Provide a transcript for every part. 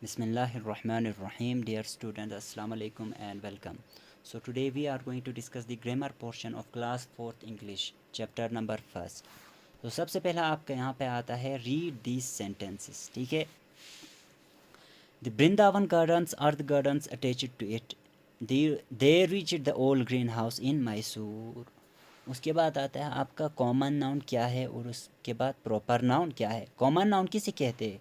Bismillahirrahmanirrahim. Dear students, Assalamu alaikum and welcome. So today we are going to discuss the grammar portion of class 4th English, chapter number 1st. तो सबसे पहला आपका यहाँ पे आता है read these sentences. ठीक है. The Brindavan gardens are the gardens attached to it. They reached the old greenhouse in Mysore. उसके बाद आता है आपका कॉमन नाउन क्या है और उसके बाद प्रॉपर नाउन क्या है. कॉमन नाउन किसे कहते हैं?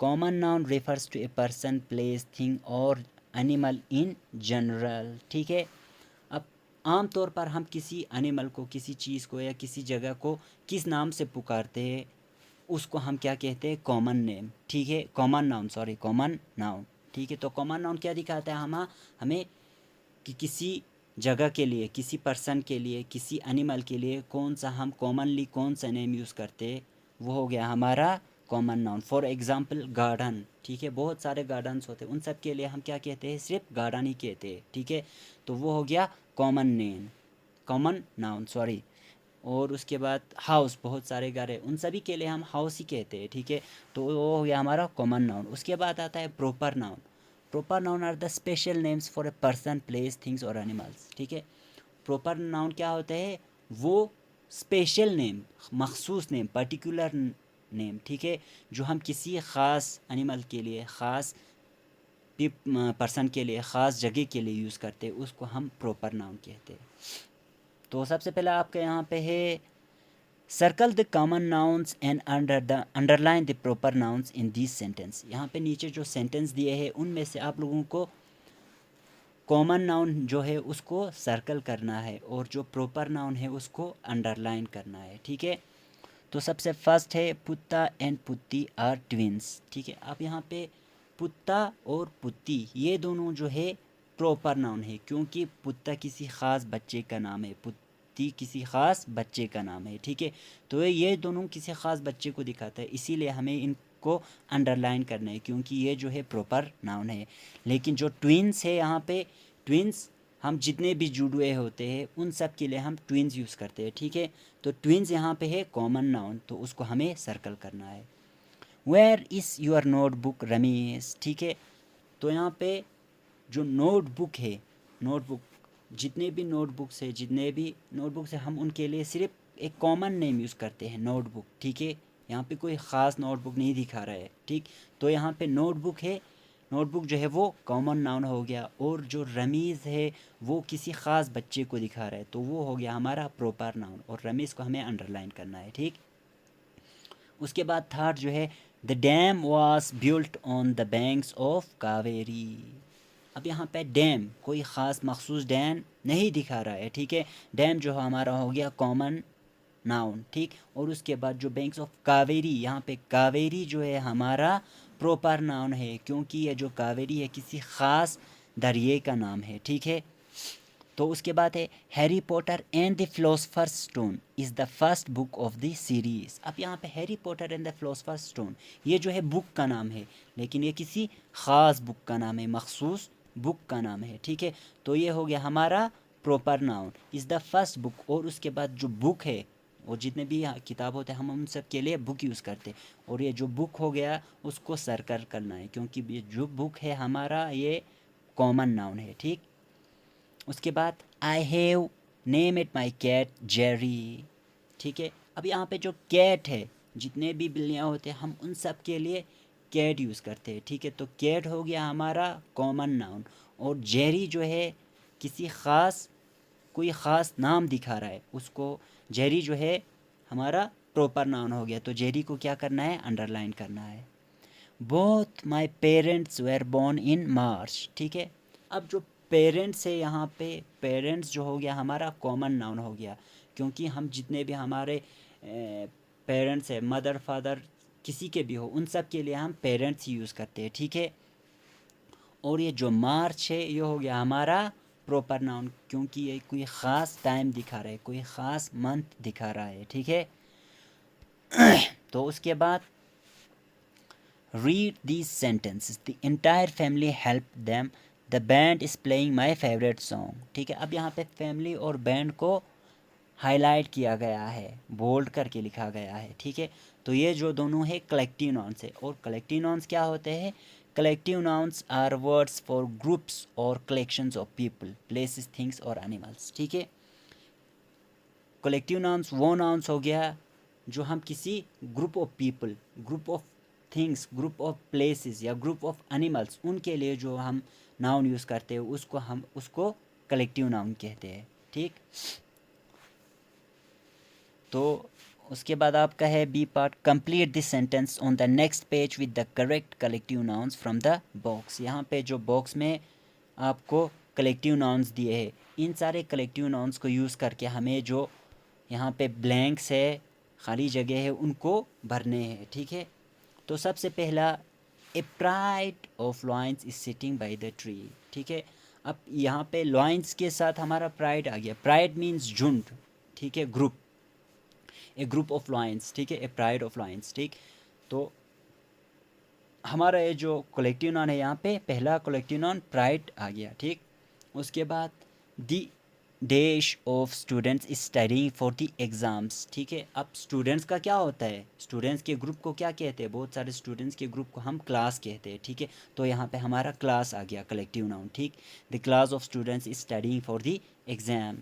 Common noun refers to a person, place, thing और एनिमल इन जनरल. ठीक है. अब आम तौर पर हम किसी एनिमल को, किसी चीज़ को या किसी जगह को किस नाम से पुकारते हैं उसको हम क्या कहते हैं? Common name. ठीक है. Common noun. ठीक है. तो कॉमन नाउन क्या दिखाता है हमें कि किसी जगह के लिए, किसी पर्सन के लिए, किसी एनिमल के लिए कौन सा नेम यूज़ करते हैं, वो हो गया हमारा common noun. For example garden. ठीक है. बहुत सारे गार्डन्स होते हैं, उन सब के लिए हम क्या कहते हैं? सिर्फ गार्डन ही कहते हैं. ठीक है. तो वो हो गया कॉमन नाउन. और उसके बाद हाउस, बहुत सारे घर है, उन सभी के लिए हम हाउस ही कहते हैं. ठीक है. तो वो हो गया हमारा कॉमन नाउन. उसके बाद आता है proper noun. Proper noun are the special names for a person, place, things और एनिमल्स. ठीक है. प्रॉपर नाउन क्या होता है? वो स्पेशल नेम, मखसूस नेम, पर्टिकुलर नेम. ठीक है. जो हम किसी ख़ास एनिमल के लिए, ख़ास पर्सन के लिए, ख़ास जगह के लिए यूज़ करते हैं, उसको हम प्रॉपर नाउन कहते हैं. तो सबसे पहला आपके यहाँ पे है circle the common nouns and underline the proper nouns in this sentence. यहाँ पे नीचे जो सेंटेंस दिए हैं उनमें से आप लोगों को कॉमन नाउन जो है उसको सर्कल करना है और जो प्रॉपर नाउन है उसको अंडरलाइन करना है. ठीक है. तो सबसे फर्स्ट है पुत्ता एंड पुत्ती आर ट्विंस. ठीक है. अब यहाँ पे पुत्ता और पुत्ती ये दोनों जो है प्रॉपर नाउन है, क्योंकि पुत्ता किसी ख़ास बच्चे का नाम है, पुत्ती किसी ख़ास बच्चे का नाम है. ठीक है. तो ये दोनों किसी ख़ास बच्चे को दिखाता है, इसीलिए हमें इनको अंडरलाइन करना है, क्योंकि ये जो है प्रॉपर नाउन है. लेकिन जो ट्विंस है यहाँ पे, ट्विंस हम जितने भी जुड़वे होते हैं उन सब के लिए हम ट्विंस यूज़ करते हैं. ठीक है. तो ट्विंस यहाँ पे है कॉमन नाउन, तो उसको हमें सर्कल करना है. Where is your notebook Ramesh. ठीक है. तो यहाँ पे जो नोटबुक है, नोटबुक जितने भी नोटबुक्स है हम उनके लिए सिर्फ एक कॉमन नेम यूज़ करते हैं, नोटबुक. ठीक है. यहाँ पे कोई ख़ास नोटबुक नहीं दिखा रहा है. ठीक. तो यहाँ पे नोटबुक है, नोटबुक जो है वो कॉमन नाउन हो गया, और जो रमीज़ है वो किसी ख़ास बच्चे को दिखा रहा है, तो वो हो गया हमारा प्रॉपर नाउन, और रमीज़ को हमें अंडरलाइन करना है. ठीक. उसके बाद थर्ड जो है the dam was built on the banks of Kaveri. अब यहाँ पे डैम कोई ख़ास मखसूस डैम नहीं दिखा रहा है. ठीक है. डैम जो हमारा हो गया कॉमन नाउन. ठीक. और उसके बाद जो बैंक्स ऑफ कावेरी, यहाँ पे कावेरी जो है हमारा प्रॉपर नाउन है, क्योंकि ये जो कावेरी है किसी ख़ास दरिए का नाम है. ठीक है. तो उसके बाद है Harry Potter and the philosopher's stone is the first book of the series. अब यहाँ पे Harry Potter and the philosopher's stone ये जो है बुक का नाम है, लेकिन ये किसी ख़ास बुक का नाम है, मखसूस बुक का नाम है. ठीक है. तो ये हो गया हमारा proper noun is the first book. और उसके बाद जो बुक है, और जितने भी किताब होते हैं हम उन सब के लिए बुक यूज़ करते हैं, और ये जो बुक हो गया उसको सर्कल करना है, क्योंकि ये जो बुक है हमारा ये कॉमन नाउन है. ठीक. उसके बाद I have name it my cat Jerry. ठीक है. अब यहाँ पे जो कैट है, जितने भी बिल्लियाँ होते हैं हम उन सब के लिए कैट यूज़ करते हैं. ठीक है. तो कैट हो गया हमारा कॉमन नाउन, और जेरी जो है किसी ख़ास, कोई ख़ास नाम दिखा रहा है, उसको जेरी जो है हमारा प्रॉपर नाउन हो गया. तो जेरी को क्या करना है? अंडरलाइन करना है. Both my parents were born in March. ठीक है. अब जो पेरेंट्स है यहाँ पे, पेरेंट्स जो हो गया हमारा कॉमन नाउन हो गया, क्योंकि हम जितने भी हमारे पेरेंट्स है, मदर फादर किसी के भी हो, उन सब के लिए हम पेरेंट्स ही यूज़ करते हैं. ठीक है. और ये जो मार्च है ये हो गया हमारा प्रॉपर नाउन, क्योंकि ये कोई ख़ास टाइम दिखा रहा है, कोई ख़ास मंथ दिखा रहा है. ठीक है. तो उसके बाद read these sentences. The entire family helped them. The band is playing my favorite song. ठीक है. अब यहाँ पे फैमिली और बैंड को हाईलाइट किया गया है, बोल्ड करके लिखा गया है, ठीक है। तो ये जो दोनों है कलेक्टिव नाउन्स है। और कलेक्टिव नाउन्स क्या होते हैं? Collective nouns are words for groups और collections of people, places, things और एनिमल्स, ठीक है। कलेक्टिव नाउन्स वो नाउन्स हो गया जो हम किसी group of people, group of things, group of places या ग्रुप ऑफ एनिमल्स, उनके लिए जो हम नाउन यूज़ करते हैं उसको कलेक्टिव नाउन कहते हैं, ठीक। तो उसके बाद आपका है B part, complete this sentence on the next page with the correct collective nouns from the box. यहाँ पे जो बॉक्स में आपको कलेक्टिव नाउन्स दिए हैं, इन सारे कलेक्टिव नाउन्स को यूज़ करके हमें जो यहाँ पे ब्लैंक्स है, खाली जगह है, उनको भरने हैं, ठीक है। तो सबसे पहला, a pride of lions is sitting by the tree, ठीक है। अब यहाँ पे लॉयंस के साथ हमारा प्राइड आ गया। प्राइड मीन्स झुंड, ठीक है, group, A group of lions, ठीक है, ए प्राइड ऑफ लॉयंस, ठीक। तो हमारा ये जो कलेक्टिव नाउन है, यहाँ पे पहला कलेक्टिव नाउन प्राइड आ गया, ठीक। उसके बाद the dash of students is studying for the exams, ठीक है। अब स्टूडेंट्स का क्या होता है? स्टूडेंट्स के ग्रुप को क्या कहते हैं? बहुत सारे स्टूडेंट्स के ग्रुप को हम क्लास कहते हैं, ठीक है। तो यहाँ पे हमारा क्लास आ गया कलेक्टिव नाउन, ठीक। The class of students is studying for the exam.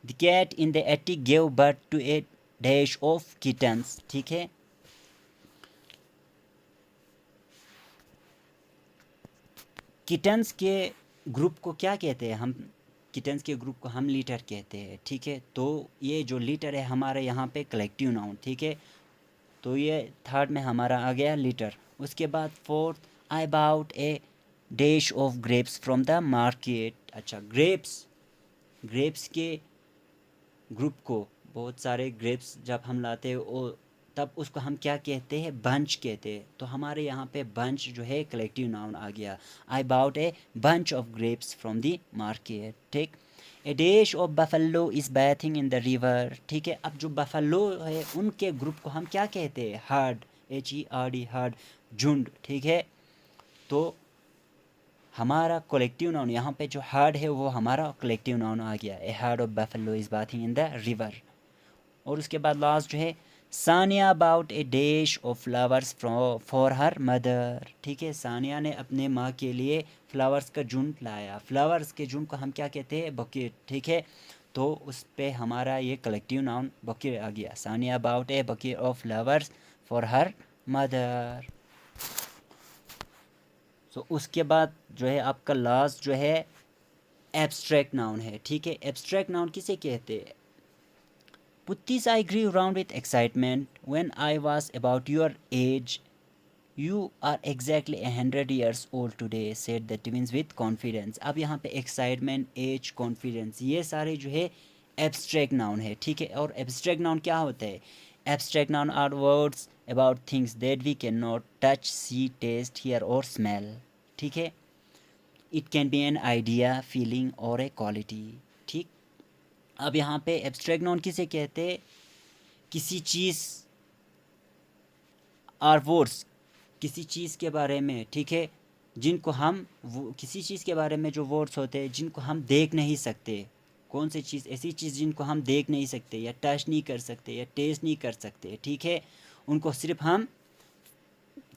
The cat in the attic gave birth to a dash of kittens, ठीक है। किटन्स के ग्रुप को क्या कहते हैं? हम किटन्स के ग्रुप को हम लीटर कहते हैं, ठीक है। तो ये जो लीटर है हमारे यहाँ पे कलेक्टिव नाउन, ठीक है। तो ये थर्ड में हमारा आ गया लीटर। उसके बाद fourth, I bought a dash of grapes from the market. अच्छा, ग्रेप्स के ग्रुप को, बहुत सारे ग्रेप्स जब हम लाते हैं वो, तब उसको हम क्या कहते हैं? बंच कहते हैं। तो हमारे यहाँ पे बंच जो है कलेक्टिव नाउन आ गया। I bought a bunch of grapes from the market, ठीक। A dash of buffalo is bathing in the river, ठीक है। अब जो बफेलो है उनके ग्रुप को हम क्या कहते हैं? हर्ड, HERD, हर्ड, झुंड, ठीक है। तो हमारा कलेक्टिव नाउन यहाँ पे जो हर्ड है वो हमारा कलेक्टिव नाउन आ गया। A herd of buffalo is bathing in the river. और उसके बाद लास्ट जो है, Sania about a dash of flowers for her mother, ठीक है। सानिया ने अपने माँ के लिए फ्लावर्स का झुंड लाया। फ्लावर्स के झुंड को हम क्या कहते हैं? बकेट, ठीक है। तो उस पे हमारा ये कलेक्टिव नाउन बकेट आ गया। Sania about a bucket of flowers for her mother. तो उसके बाद जो है आपका लास्ट जो है एब्स्ट्रैक्ट नाउन है, ठीक है। एब्स्ट्रैक्ट नाउन किसे कहते हैं? Puttis, I grew round with excitement when I was about your age. You are exactly 100 years old today, said the twins with confidence. अब यहाँ पे excitement, age, confidence, ये सारे जो है abstract noun है, ठीक है। और abstract noun क्या होता है? Abstract noun are words about things that we cannot touch, see, taste, hear or smell, ठीक है। It can be an idea, feeling or a quality, ठीक। अब यहाँ पे एब्स्ट्रैक्ट नाउन किसे कहते हैं? किसी चीज़ और वर्ड्स, किसी चीज़ के बारे में, ठीक है, जिनको हम किसी चीज़ के बारे में जो वर्ड्स होते हैं जिनको हम देख नहीं सकते। कौन सी चीज़? ऐसी चीज़ जिनको हम देख नहीं सकते या टच नहीं कर सकते या टेस्ट नहीं कर सकते, ठीक है। उनको सिर्फ हम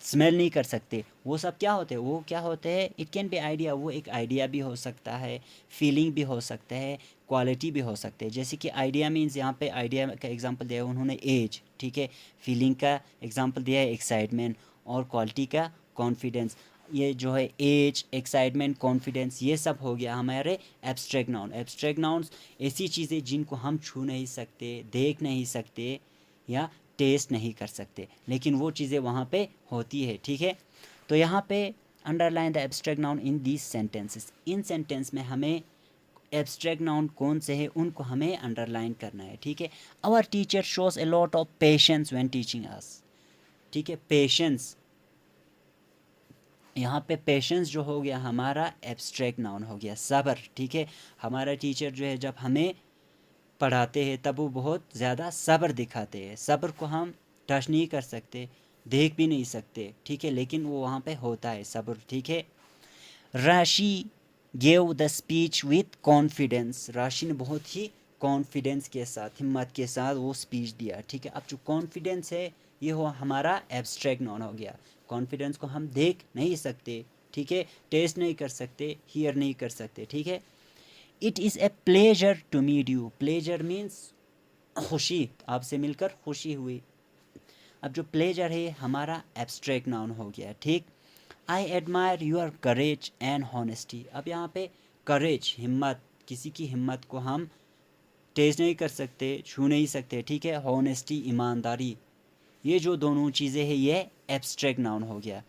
स्मेल नहीं कर सकते। वो सब क्या होते हैं? वो क्या होते हैं? इट कैन बी आइडिया, वो एक आइडिया भी हो सकता है, फीलिंग भी हो सकता है, क्वालिटी भी हो सकते हैं। जैसे कि आइडिया मीन्स, यहाँ पे आइडिया का एग्जांपल दिया है उन्होंने एज, ठीक है। फीलिंग का एग्जांपल दिया है एक्साइटमेंट, और क्वालिटी का कॉन्फिडेंस। ये जो है एज, एक्साइटमेंट, कॉन्फिडेंस, ये सब हो गया हमारे एब्स्ट्रैक्ट नाउन। एब्स्ट्रैक्ट नाउन्स ऐसी चीज़ें जिनको हम छू नहीं सकते, देख नहीं सकते या टेस्ट नहीं कर सकते, लेकिन वो चीज़ें वहाँ पे होती है, ठीक है। तो यहाँ पे underline the abstract noun in these sentences. In sentence में हमें एब्स्ट्रैक्ट नाउन कौन से हैं उनको हमें अंडरलाइन करना है, ठीक है। Our teacher shows a lot of patience when teaching us, ठीक है। पेशेंस, यहाँ पे पेशेंस जो हो गया हमारा एब्स्ट्रैक्ट नाउन हो गया। सब्र, ठीक है। हमारा टीचर जो है जब हमें पढ़ाते हैं तब वो बहुत ज़्यादा सब्र दिखाते हैं। सब्र को हम टच नहीं कर सकते, देख भी नहीं सकते, ठीक है, लेकिन वो वहाँ पे होता है सब्र, ठीक है। राशि gave the speech with confidence. राशि ने बहुत ही कॉन्फिडेंस के साथ, हिम्मत के साथ वो स्पीच दिया, ठीक है। अब जो कॉन्फिडेंस है ये हो हमारा एब्स्ट्रैक्ट नाउन हो गया। कॉन्फिडेंस को हम देख नहीं सकते, ठीक है, टेस्ट नहीं कर सकते, हियर नहीं कर सकते, ठीक है। It is a pleasure to meet you, pleasure means खुशी, आपसे मिलकर खुशी हुई। अब जो प्लेजर है हमारा एब्स्ट्रैक्ट नाउन हो गया, ठीक। I admire your courage and honesty. अब यहाँ पे करेज, हिम्मत, किसी की हिम्मत को हम टेस्ट नहीं कर सकते, छू नहीं सकते, ठीक है। हॉनेस्टी, ईमानदारी, ये जो दोनों चीज़ें हैं ये एब्स्ट्रैक्ट नाउन हो गया।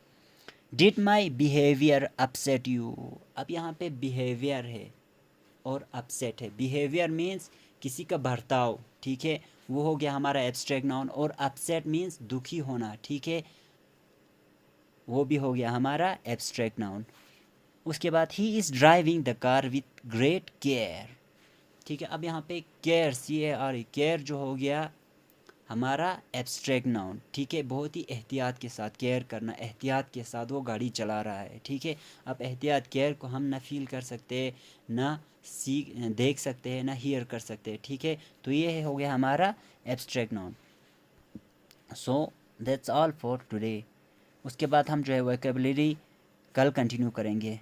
Did my behaviour upset you. अब यहाँ पे बिहेवियर है और अपसेट है। बिहेवियर मीन्स किसी का बर्ताव, ठीक है, वो हो गया हमारा एब्स्ट्रैक्ट नाउन। और अपसेट मीन्स दुखी होना, ठीक है, वो भी हो गया हमारा एब्स्ट्रैक्ट नाउन। उसके बाद he is driving the car with great care, ठीक है। अब यहाँ पे केयर, CARE, केयर जो हो गया हमारा एब्स्ट्रैक्ट नाउन, ठीक है। बहुत ही एहतियात के साथ, केयर करना, एहतियात के साथ वो गाड़ी चला रहा है, ठीक है। अब एहतियात, केयर को हम ना फील कर सकते, ना देख सकते हैं, ना हियर कर सकते हैं, ठीक है। तो ये हो गया हमारा abstract noun. So that's all for today. उसके बाद हम जो है वोकेबलरी कल कंटिन्यू करेंगे।